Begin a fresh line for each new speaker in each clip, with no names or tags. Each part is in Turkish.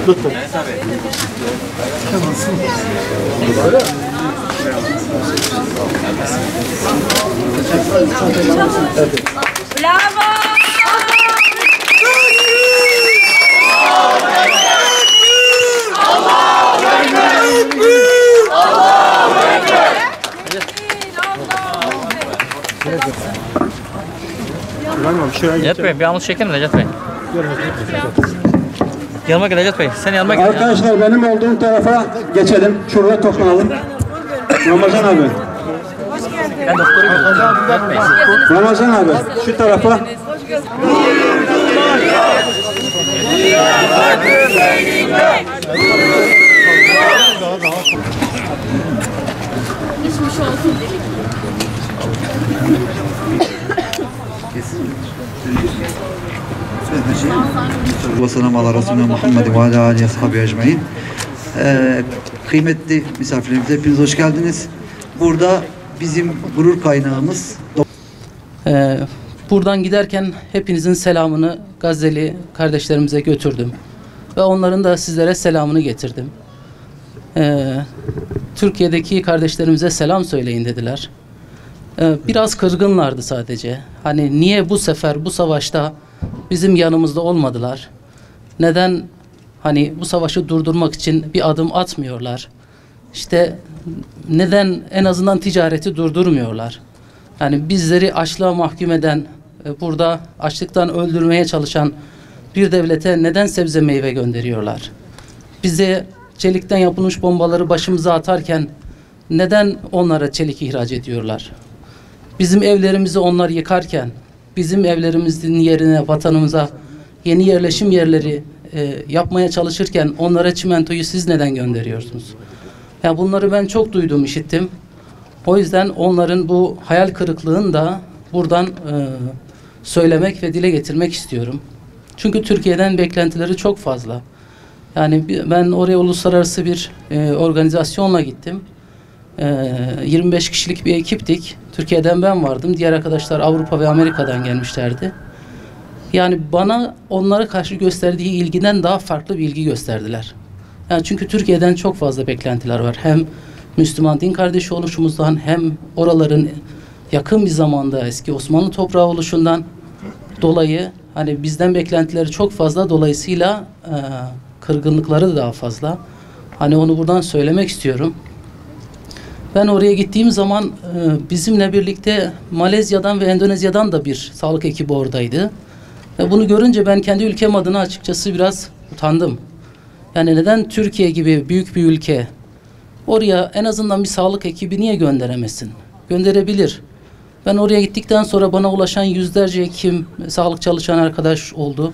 Lütfen.
Bravo!
Recep Bey bir anons çeker mi Recep Bey? Yanıma gel Recep Bey. Sen yanıma gel.
Arkadaşlar benim olduğum tarafa geçelim. Şurada toplanalım. Ramazan abi.
Ben doktora gidiyorum. Recep Bey.
Ramazan abi şu tarafa.
Geçmiş olsun.
Ve selamu ala Resulüne Muhammed ve ala alihi ashabi ecmaîn. Kıymetli misafirlerimiz hepiniz hoş geldiniz. Burada bizim gurur kaynağımız
Buradan giderken hepinizin selamını Gazze'li kardeşlerimize götürdüm. Ve onların da sizlere selamını getirdim. Türkiye'deki kardeşlerimize selam söyleyin dediler. Biraz kırgınlardı sadece. Hani niye bu sefer bu savaşta bizim yanımızda olmadılar? Neden hani bu savaşı durdurmak için bir adım atmıyorlar? İşte neden en azından ticareti durdurmuyorlar? Yani bizleri açlığa mahkum eden, burada açlıktan öldürmeye çalışan bir devlete neden sebze meyve gönderiyorlar? Bize çelikten yapılmış bombaları başımıza atarken neden onlara çelik ihraç ediyorlar? Bizim evlerimizi onlar yıkarken, bizim evlerimizin yerine, vatanımıza yeni yerleşim yerleri yapmaya çalışırken onlara çimentoyu siz neden gönderiyorsunuz? Yani bunları ben çok duydum, işittim. O yüzden onların bu hayal kırıklığını da buradan söylemek ve dile getirmek istiyorum. Çünkü Türkiye'den beklentileri çok fazla. Yani ben oraya uluslararası bir organizasyonla gittim. 25 kişilik bir ekiptik. Türkiye'den ben vardım. Diğer arkadaşlar Avrupa ve Amerika'dan gelmişlerdi. Yani bana onlara karşı gösterdiği ilgiden daha farklı bir ilgi gösterdiler. Yani çünkü Türkiye'den çok fazla beklentiler var. Hem Müslüman din kardeşi oluşumuzdan hem oraların yakın bir zamanda eski Osmanlı toprağı oluşundan dolayı hani bizden beklentileri çok fazla, dolayısıyla kırgınlıkları da daha fazla. Hani onu buradan söylemek istiyorum. Ben oraya gittiğim zaman bizimle birlikte Malezya'dan ve Endonezya'dan da bir sağlık ekibi oradaydı. Ve bunu görünce ben kendi ülkem adına açıkçası biraz utandım. Yani neden Türkiye gibi büyük bir ülke oraya en azından bir sağlık ekibi niye gönderemesin? Gönderebilir. Ben oraya gittikten sonra bana ulaşan yüzlerce hekim, sağlık çalışan arkadaş oldu.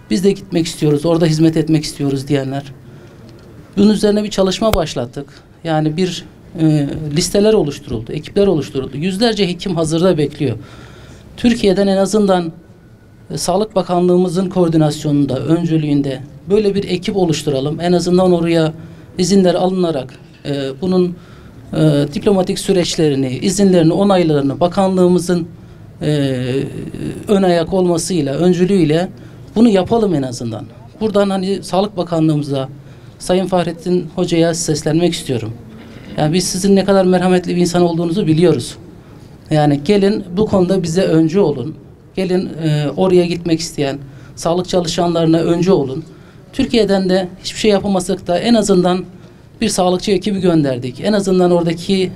Biz de gitmek istiyoruz, orada hizmet etmek istiyoruz diyenler. Bunun üzerine bir çalışma başlattık. Yani bir listeler oluşturuldu, ekipler oluşturuldu. Yüzlerce hekim hazırda bekliyor. Türkiye'den en azından Sağlık Bakanlığımızın koordinasyonunda, öncülüğünde böyle bir ekip oluşturalım. En azından oraya izinler alınarak bunun diplomatik süreçlerini, izinlerini, onaylarını bakanlığımızın ön ayak olmasıyla, öncülüğüyle bunu yapalım en azından. Buradan hani Sağlık Bakanlığımıza, Sayın Fahrettin Hoca'ya seslenmek istiyorum. Yani biz sizin ne kadar merhametli bir insan olduğunuzu biliyoruz. Yani gelin bu konuda bize öncü olun. Gelin oraya gitmek isteyen sağlık çalışanlarına öncü olun. Türkiye'den de hiçbir şey yapamasak da en azından bir sağlıkçı ekibi gönderdik. En azından oradaki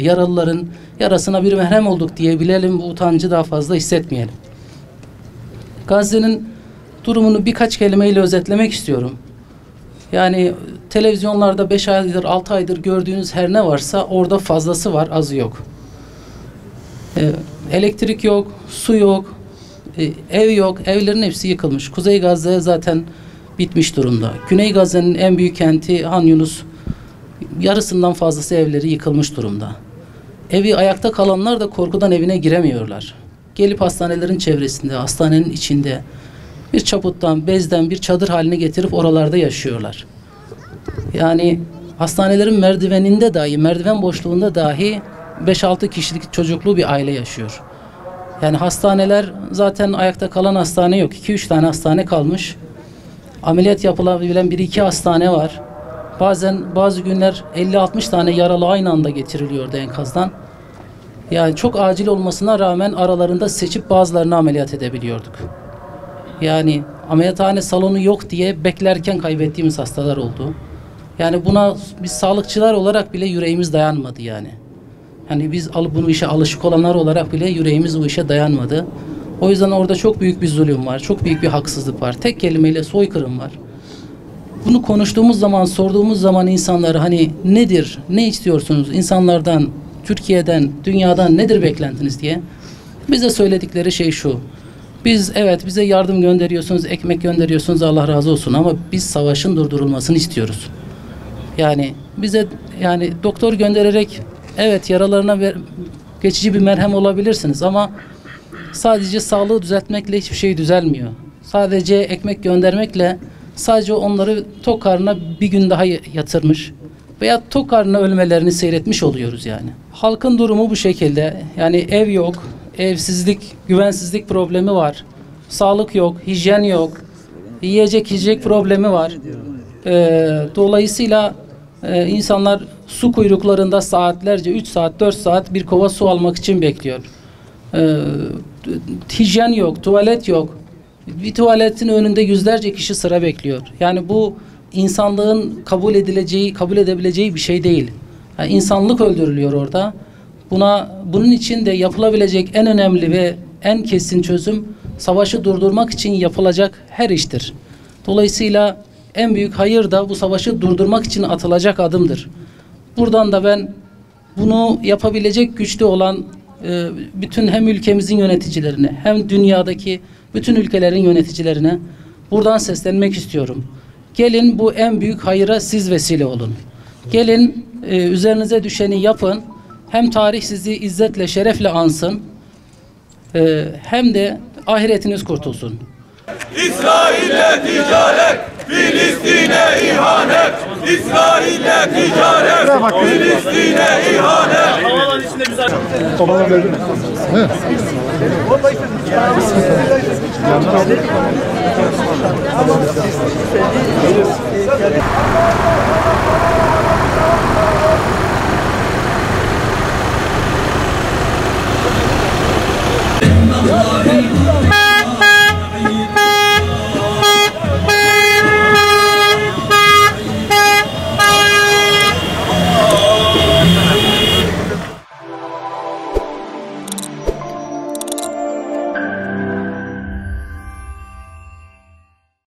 yaralıların yarasına bir merhem olduk diyebilelim. Bu utancı daha fazla hissetmeyelim. Gazze'nin durumunu birkaç kelimeyle özetlemek istiyorum. Yani televizyonlarda 5 aydır, 6 aydır gördüğünüz her ne varsa orada fazlası var, azı yok. Elektrik yok, su yok, ev yok, evlerin hepsi yıkılmış. Kuzey Gazze zaten bitmiş durumda. Güney Gazze'nin en büyük kenti Han Yunus, yarısından fazlası evleri yıkılmış durumda. Evi ayakta kalanlar da korkudan evine giremiyorlar. Gelip hastanelerin çevresinde, hastanenin içinde bir çaputtan, bezden bir çadır haline getirip oralarda yaşıyorlar. Yani hastanelerin merdiveninde dahi, merdiven boşluğunda dahi 5-6 kişilik çocuklu bir aile yaşıyor. Yani hastaneler zaten ayakta kalan hastane yok. 2-3 tane hastane kalmış. Ameliyat yapılabilen bir iki hastane var. Bazen bazı günler 50-60 tane yaralı aynı anda getiriliyordu enkazdan. Yani çok acil olmasına rağmen aralarında seçip bazılarını ameliyat edebiliyorduk. Yani ameliyathane salonu yok diye beklerken kaybettiğimiz hastalar oldu. Yani buna biz sağlıkçılar olarak bile yüreğimiz dayanmadı yani. Yani biz bunu işe alışık olanlar olarak bile yüreğimiz bu işe dayanmadı. O yüzden orada çok büyük bir zulüm var, çok büyük bir haksızlık var. Tek kelimeyle soykırım var. Bunu konuştuğumuz zaman, sorduğumuz zaman insanlara hani nedir, ne istiyorsunuz insanlardan, Türkiye'den, dünyadan nedir beklentiniz diye bize söyledikleri şey şu. Biz evet bize yardım gönderiyorsunuz, ekmek gönderiyorsunuz, Allah razı olsun ama biz savaşın durdurulmasını istiyoruz. Yani bize yani doktor göndererek evet yaralarına geçici bir merhem olabilirsiniz ama sadece sağlığı düzeltmekle hiçbir şey düzelmiyor. Sadece ekmek göndermekle sadece onları tok karnına bir gün daha yatırmış veya tok karnına ölmelerini seyretmiş oluyoruz yani. Halkın durumu bu şekilde. Yani ev yok, evsizlik, güvensizlik problemi var. Sağlık yok, hijyen yok, yiyecek içecek problemi var. Dolayısıyla insanlar su kuyruklarında saatlerce 3 saat 4 saat bir kova su almak için bekliyor. Hijyen yok, tuvalet yok. Bir tuvaletin önünde yüzlerce kişi sıra bekliyor. Yani bu insanlığın kabul edebileceği bir şey değil. Yani insanlık öldürülüyor orada. Bunun için de yapılabilecek en önemli ve en kesin çözüm savaşı durdurmak için yapılacak her iştir. Dolayısıyla en büyük hayır da bu savaşı durdurmak için atılacak adımdır. Buradan da ben bunu yapabilecek güçte olan bütün hem ülkemizin yöneticilerine hem dünyadaki bütün ülkelerin yöneticilerine buradan seslenmek istiyorum. Gelin bu en büyük hayıra siz vesile olun. Gelin üzerinize düşeni yapın. Hem tarih sizi izzetle, şerefle ansın. Hem de ahiretiniz kurtulsun.
İsrail'le ticaret, Filistin'e ihanet. İsrail'le ticaret, Filistin'e ihanet.
Obama verdi mi? He.